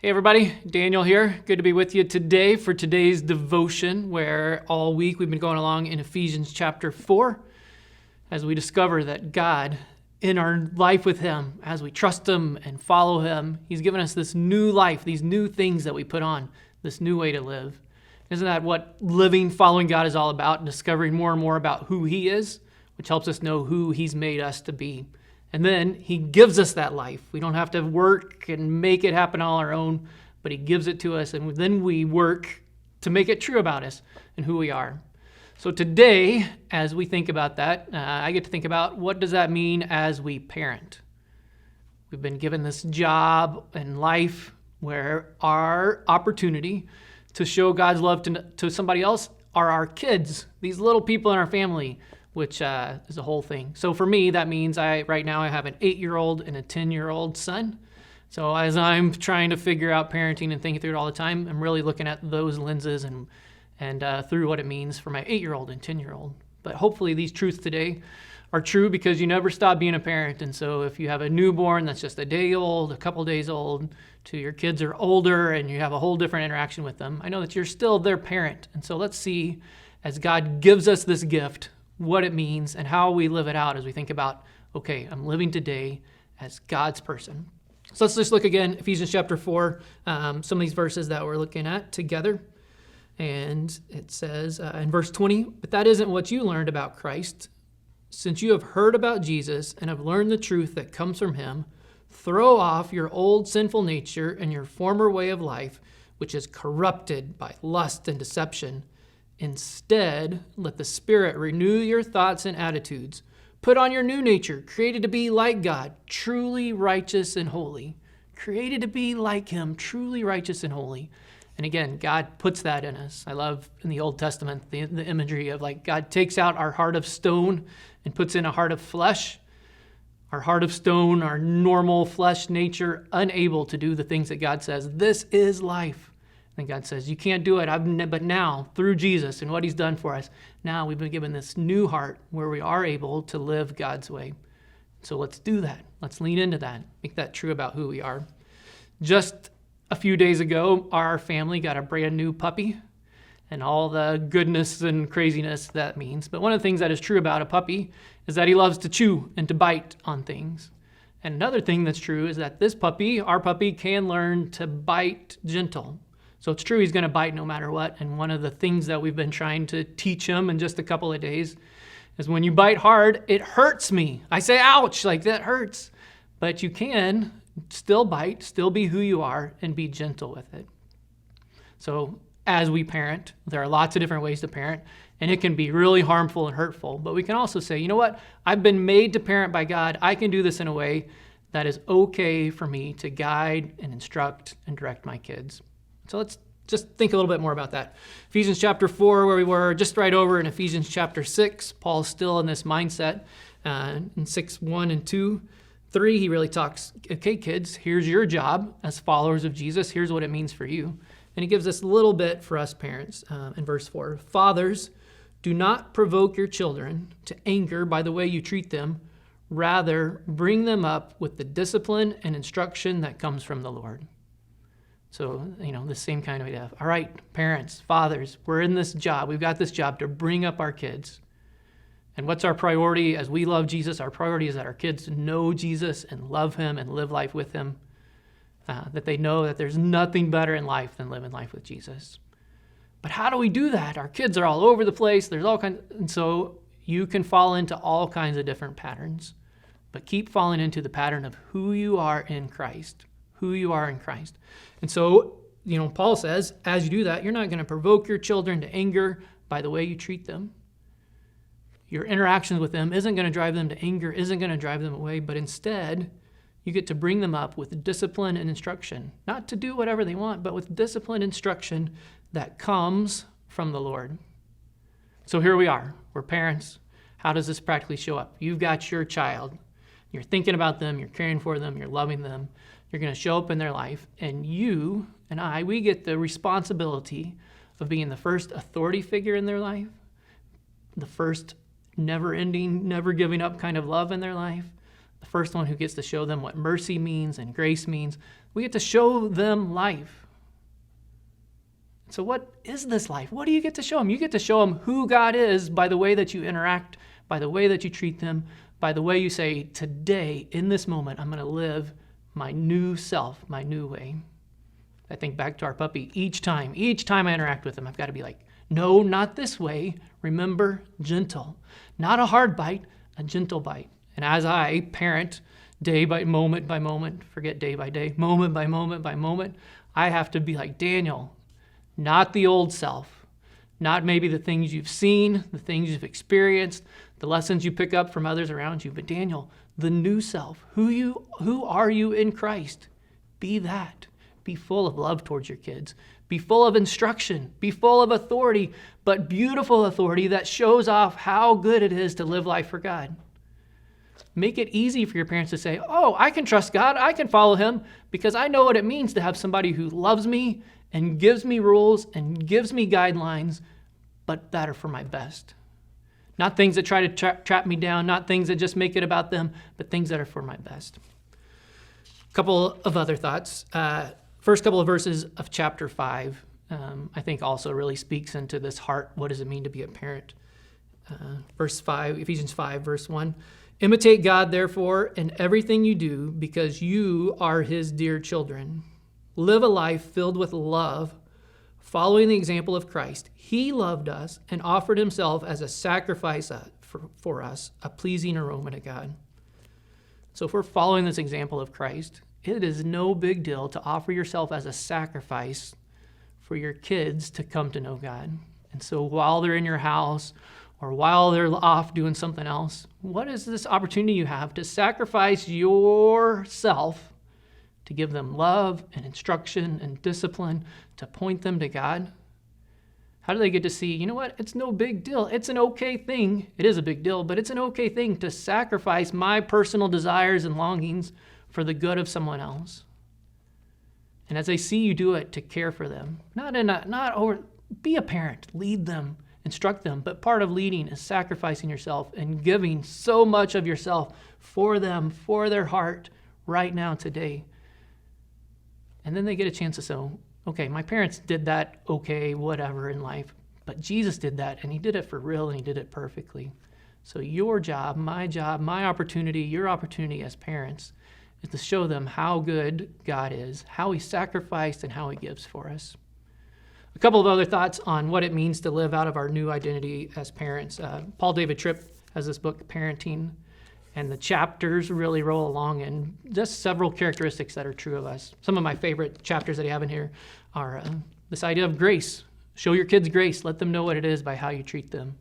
Hey everybody, Daniel here. Good to be with you today for today's devotion, where all week we've been going along in Ephesians chapter 4 as we discover that God, in our life with Him, as we trust Him and follow Him, He's given us this new life, these new things that we put on, this new way to live. Isn't that what living, following God is all about? Discovering more and more about who He is, which helps us know who He's made us to be. And then He gives us that life. We don't have to work and make it happen on our own, but He gives it to us, and then we work to make it true about us and who we are. So today, as we think about that, I get to think about what does that mean as we parent. We've been given this job in life where our opportunity to show God's love to somebody else are our kids, these little people in our family, which is a whole thing. So for me, that means right now I have an 8-year-old and a 10-year-old son. So as I'm trying to figure out parenting and thinking through it all the time, I'm really looking at those lenses and through what it means for my 8-year-old and 10-year-old. But hopefully these truths today are true because you never stop being a parent. And so if you have a newborn that's just a day old, a couple days old, to your kids are older and you have a whole different interaction with them, I know that you're still their parent. And so let's see, as God gives us this gift, what it means and how we live it out as we think about, okay, I'm living today as God's person. So let's just look again, Ephesians chapter 4, some of these verses that we're looking at together. And it says in verse 20, "But that isn't what you learned about Christ. Since you have heard about Jesus and have learned the truth that comes from Him, throw off your old sinful nature and your former way of life, which is corrupted by lust and deception. Instead, let the Spirit renew your thoughts and attitudes. Put on your new nature, created to be like God, truly righteous and holy." Created to be like Him, truly righteous and holy. And again, God puts that in us. I love in the Old Testament the imagery of like God takes out our heart of stone and puts in a heart of flesh. Our heart of stone, our normal flesh nature, unable to do the things that God says, this is life. And God says, you can't do it, but now, through Jesus and what He's done for us, now we've been given this new heart where we are able to live God's way. So let's do that. Let's lean into that. Make that true about who we are. Just a few days ago, our family got a brand new puppy and all the goodness and craziness that means. But one of the things that is true about a puppy is that he loves to chew and to bite on things. And another thing that's true is that this puppy, our puppy, can learn to bite gentle. So it's true he's going to bite no matter what. And one of the things that we've been trying to teach him in just a couple of days is when you bite hard, it hurts me. I say, ouch, like that hurts. But you can still bite, still be who you are, and be gentle with it. So as we parent, there are lots of different ways to parent, and it can be really harmful and hurtful. But we can also say, you know what? I've been made to parent by God. I can do this in a way that is okay for me to guide and instruct and direct my kids. So let's just think a little bit more about that. Ephesians chapter 4, where we were just right over in Ephesians chapter 6, Paul's still in this mindset. In 6, 1 and 2, 3, he really talks, okay, kids, here's your job as followers of Jesus. Here's what it means for you. And he gives us a little bit for us parents in verse 4. "Fathers, do not provoke your children to anger by the way you treat them. Rather, bring them up with the discipline and instruction that comes from the Lord." So, the same kind of idea. All right, parents, fathers, we're in this job. We've got this job to bring up our kids. And what's our priority as we love Jesus? Our priority is that our kids know Jesus and love Him and live life with Him. That they know that there's nothing better in life than living life with Jesus. But how do we do that? Our kids are all over the place. There's all kinds, and so you can fall into all kinds of different patterns. But keep falling into the pattern of who you are in Christ. Who you are in Christ. And so, Paul says, as you do that, you're not going to provoke your children to anger by the way you treat them. Your interactions with them isn't going to drive them to anger, isn't going to drive them away, but instead, you get to bring them up with discipline and instruction. Not to do whatever they want, but with discipline and instruction that comes from the Lord. So here we are. We're parents. How does this practically show up? You've got your child. You're thinking about them. You're caring for them. You're loving them. You're going to show up in their life. And you and I, we get the responsibility of being the first authority figure in their life, the first never-ending, never-giving up kind of love in their life, the first one who gets to show them what mercy means and grace means, We get to show them life. So what is this life? What do you get to show them? You get to show them who God is by the way that you interact, by the way that you treat them, by the way you say, today, in this moment, I'm going to live my new self, my new way. I think back to our puppy. Each time I interact with him, I've got to be like, no, not this way. Remember, gentle. Not a hard bite, a gentle bite. And as I parent day by moment, forget day by day, moment by moment, I have to be like, Daniel, not the old self, not maybe the things you've seen, the things you've experienced, the lessons you pick up from others around you, but Daniel, the new self, who are you in Christ? Be that. Be full of love towards your kids. Be full of instruction. Be full of authority, but beautiful authority that shows off how good it is to live life for God. Make it easy for your parents to say, oh, I can trust God. I can follow him because I know what it means to have somebody who loves me and gives me rules and gives me guidelines, but that are for my best. Not things that try to trap me down, not things that just make it about them, but things that are for my best. A couple of other thoughts. First couple of verses of chapter 5, I think also really speaks into this heart. What does it mean to be a parent? Verse 5, Ephesians 5, verse 1. Imitate God, therefore, in everything you do, because you are his dear children. Live a life filled with love, following the example of Christ. He loved us and offered himself as a sacrifice for us, a pleasing aroma to God. So if we're following this example of Christ, it is no big deal to offer yourself as a sacrifice for your kids to come to know God. And so while they're in your house or while they're off doing something else, what is this opportunity you have to sacrifice yourself to give them love and instruction and discipline to point them to God? How do they get to see, you know what, it's no big deal. It's an okay thing. It is a big deal, but it's an okay thing to sacrifice my personal desires and longings for the good of someone else. And as they see you do it, to care for them. Be a parent, lead them, instruct them. But part of leading is sacrificing yourself and giving so much of yourself for them, for their heart, right now, today. And then they get a chance to say, okay, my parents did that, okay, whatever in life. But Jesus did that, and he did it for real, and he did it perfectly. So your job, my opportunity, your opportunity as parents is to show them how good God is, how he sacrificed, and how he gives for us. A couple of other thoughts on what it means to live out of our new identity as parents. Paul David Tripp has this book, Parenting, and the chapters really roll along in just several characteristics that are true of us. Some of my favorite chapters that I have in here are this idea of grace. Show your kids grace. Let them know what it is by how you treat them.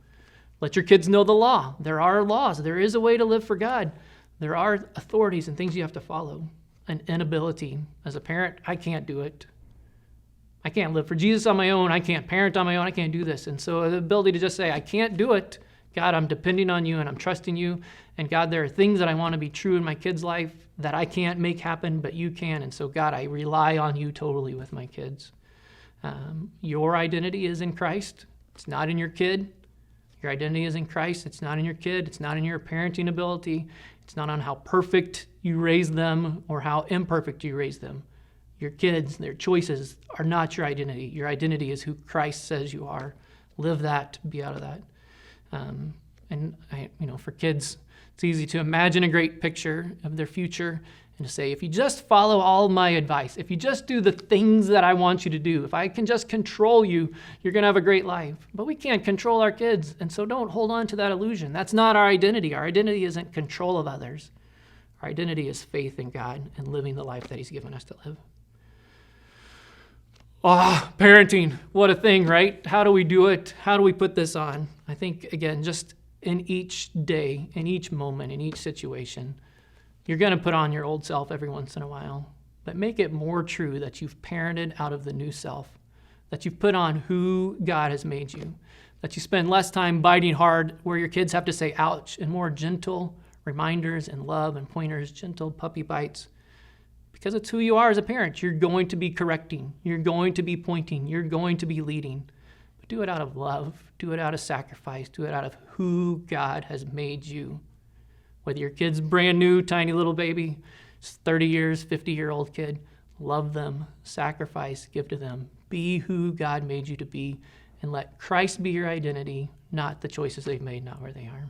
Let your kids know the law. There are laws. There is a way to live for God. There are authorities and things you have to follow. An inability. As a parent, I can't do it. I can't live for Jesus on my own. I can't parent on my own. I can't do this. And so the ability to just say, I can't do it. God, I'm depending on you and I'm trusting you. And God, there are things that I want to be true in my kid's life that I can't make happen, but you can. And so God, I rely on you totally with my kids. Your identity is in Christ. It's not in your kid. Your identity is in Christ. It's not in your kid. It's not in your parenting ability. It's not on how perfect you raise them or how imperfect you raise them. Your kids, their choices are not your identity. Your identity is who Christ says you are. Live that, be out of that. For kids, it's easy to imagine a great picture of their future and to say, if you just follow all my advice, if you just do the things that I want you to do, if I can just control you, you're going to have a great life. But we can't control our kids, and so don't hold on to that illusion. That's not our identity. Our identity isn't control of others. Our identity is faith in God and living the life that he's given us to live. Parenting, what a thing, right? How do we do it? How do we put this on? I think, again, just in each day, in each moment, in each situation, you're going to put on your old self every once in a while, but make it more true that you've parented out of the new self, that you've put on who God has made you, that you spend less time biting hard where your kids have to say ouch, and more gentle reminders and love and pointers, gentle puppy bites. Because it's who you are as a parent. You're going to be correcting. You're going to be pointing. You're going to be leading. But do it out of love. Do it out of sacrifice. Do it out of who God has made you. Whether your kid's brand new, tiny little baby, 30 years, 50-year-old kid, love them, sacrifice, give to them. Be who God made you to be, and let Christ be your identity, not the choices they've made, not where they are.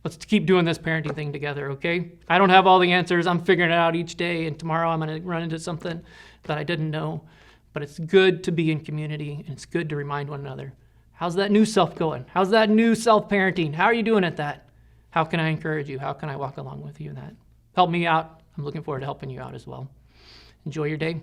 Let's keep doing this parenting thing together, okay? I don't have all the answers. I'm figuring it out each day, and tomorrow I'm going to run into something that I didn't know. But it's good to be in community, and it's good to remind one another. How's that new self going? How's that new self-parenting? How are you doing at that? How can I encourage you? How can I walk along with you in that? Help me out. I'm looking forward to helping you out as well. Enjoy your day.